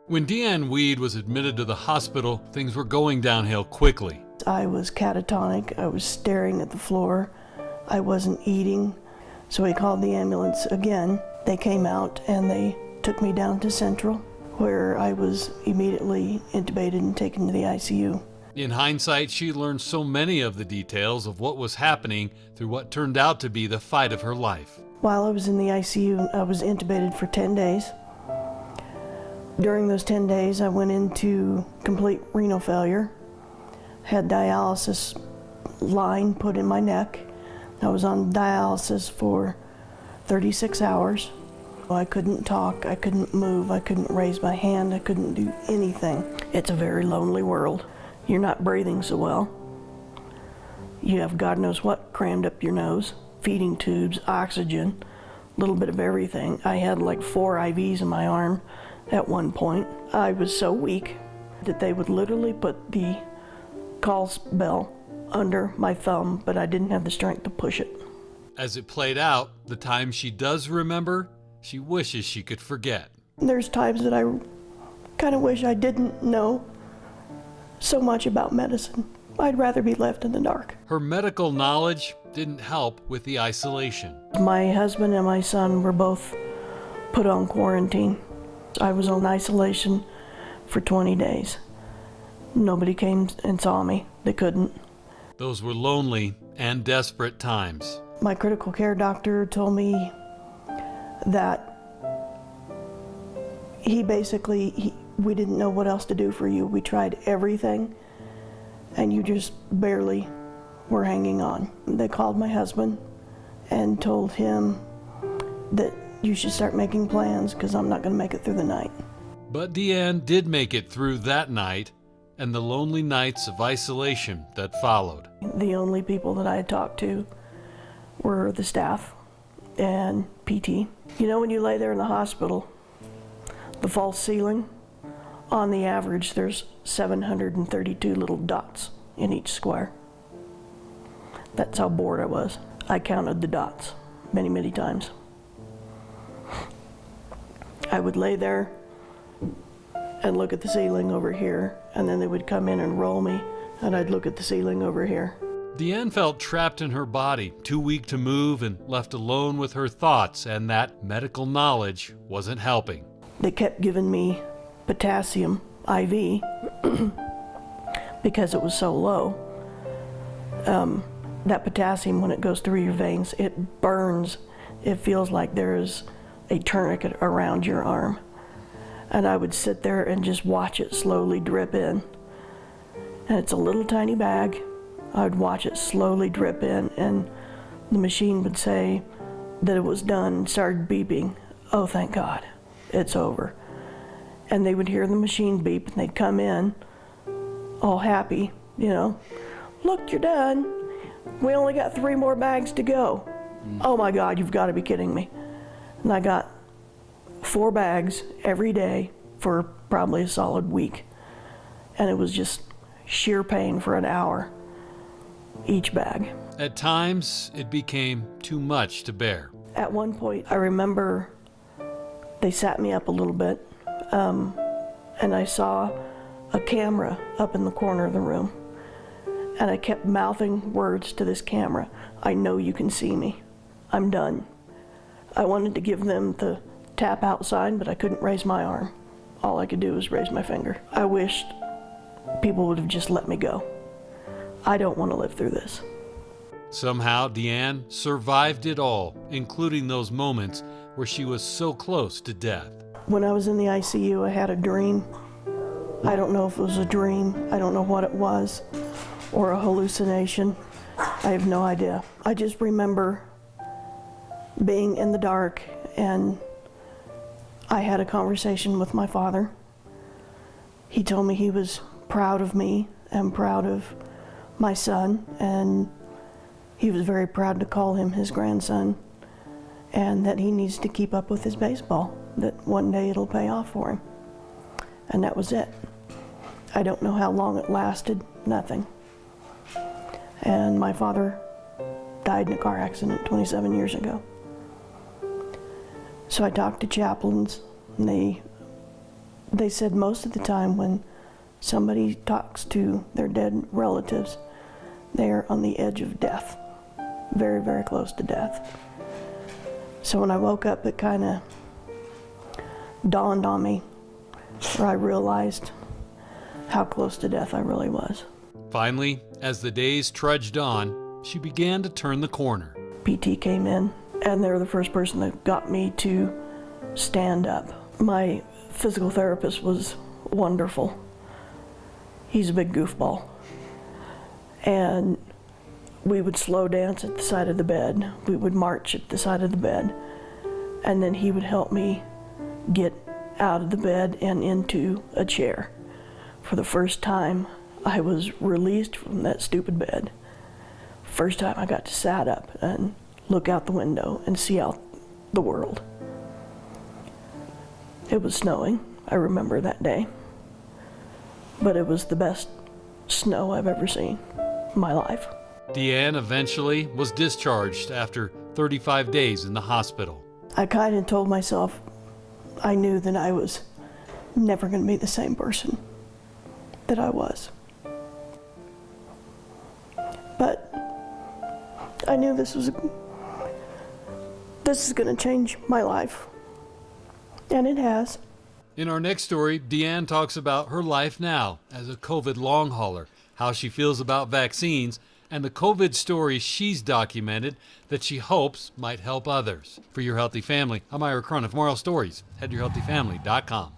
When DeeAnn Weed was admitted to the hospital, things were going downhill quickly. I was catatonic. I was staring at the floor. I wasn't eating. So he called the ambulance again. They came out and they took me down to Central, where I was immediately intubated and taken to the ICU. In hindsight, she learned so many of the details of what was happening through what turned out to be the fight of her life. While I was in the ICU, I was intubated for 10 days. During those 10 days, I went into complete renal failure, had dialysis line put in my neck. I was on dialysis for 36 hours. I couldn't talk, I couldn't move, I couldn't raise my hand, I couldn't do anything. It's a very lonely world. You're not breathing so well. You have God knows what crammed up your nose, feeding tubes, oxygen, a little bit of everything. I had like 4 IVs in my arm at one point. I was so weak that they would literally put the call bell under my thumb, but I didn't have the strength to push it. As it played out, the times she does remember, she wishes she could forget. There's times that I kind of wish I didn't know so much about medicine. I'd rather be left in the dark. Her medical knowledge didn't help with the isolation. My husband and my son were both put on quarantine. I was on isolation for 20 days. Nobody came and saw me. They couldn't. Those were lonely and desperate times. My critical care doctor told me that we didn't know what else to do for you. We tried everything, and you just barely were hanging on. They called my husband and told him that you should start making plans because I'm not going to make it through the night. But DeeAnn did make it through that night and the lonely nights of isolation that followed. The only people that I had talked to were the staff and PT. You know, when you lay there in the hospital, the false ceiling, on the average, there's 732 little dots in each square. That's how bored I was. I counted the dots many, many times. I would lay there and look at the ceiling over here, and then they would come in and roll me, and I'd look at the ceiling over here. DeeAnn felt trapped in her body, too weak to move and left alone with her thoughts, and that medical knowledge wasn't helping. They kept giving me Potassium IV because it was so low. That potassium, when it goes through your veins, it burns. It feels like there is a tourniquet around your arm. And I would sit there and just watch it slowly drip in. And it's a little tiny bag. I would watch it slowly drip in, and the machine would say that it was done and started beeping. Oh, thank God, it's over. And they would hear the machine beep, and they'd come in all happy, you know. Look, you're done. We only got 3 more bags to go. Oh my God, you've got to be kidding me. And I got 4 bags every day for probably a solid week. And it was just sheer pain for an hour, each bag. At times, it became too much to bear. At one point, I remember they sat me up a little bit, and I saw a camera up in the corner of the room. And I kept mouthing words to this camera. I know you can see me. I'm done. I wanted to give them the tap out sign, but I couldn't raise my arm. All I could do was raise my finger. I wished people would have just let me go. I don't want to live through this. Somehow, DeeAnn survived it all, including those moments where she was so close to death. When I was in the ICU, I had a dream. I don't know if it was a dream. I don't know what it was, or a hallucination. I have no idea. I just remember being in the dark, and I had a conversation with my father. He told me he was proud of me and proud of my son, and he was very proud to call him his grandson, and that he needs to keep up with his baseball, that one day it'll pay off for him. And that was it. I don't know how long it lasted, nothing. And my father died in a car accident 27 years ago. So I talked to chaplains, and they They said most of the time when somebody talks to their dead relatives, they are on the edge of death, very, very close to death. So when I woke up, it kind of dawned on me, where I realized how close to death I really was. Finally, as the days trudged on, she began to turn the corner. PT came in, and they were the first person that got me to stand up. My physical therapist was wonderful. He's a big goofball. And we would slow dance at the side of the bed. We would march at the side of the bed. And then he would help me get out of the bed and into a chair. For the first time, I was released from that stupid bed. First time I got to sat up and look out the window and see out the world. It was snowing, I remember that day. But it was the best snow I've ever seen in my life. DeeAnn eventually was discharged after 35 days in the hospital. I kind of told myself I knew that I was never going to be the same person that I was. But I knew this is going to change my life. And it has. In our next story, DeeAnn talks about her life now as a COVID long hauler, how she feels about vaccines, and the COVID stories she's documented that she hopes might help others. For Your Healthy Family, I'm Ira Cron of Moral Stories. Head to yourhealthyfamily.com.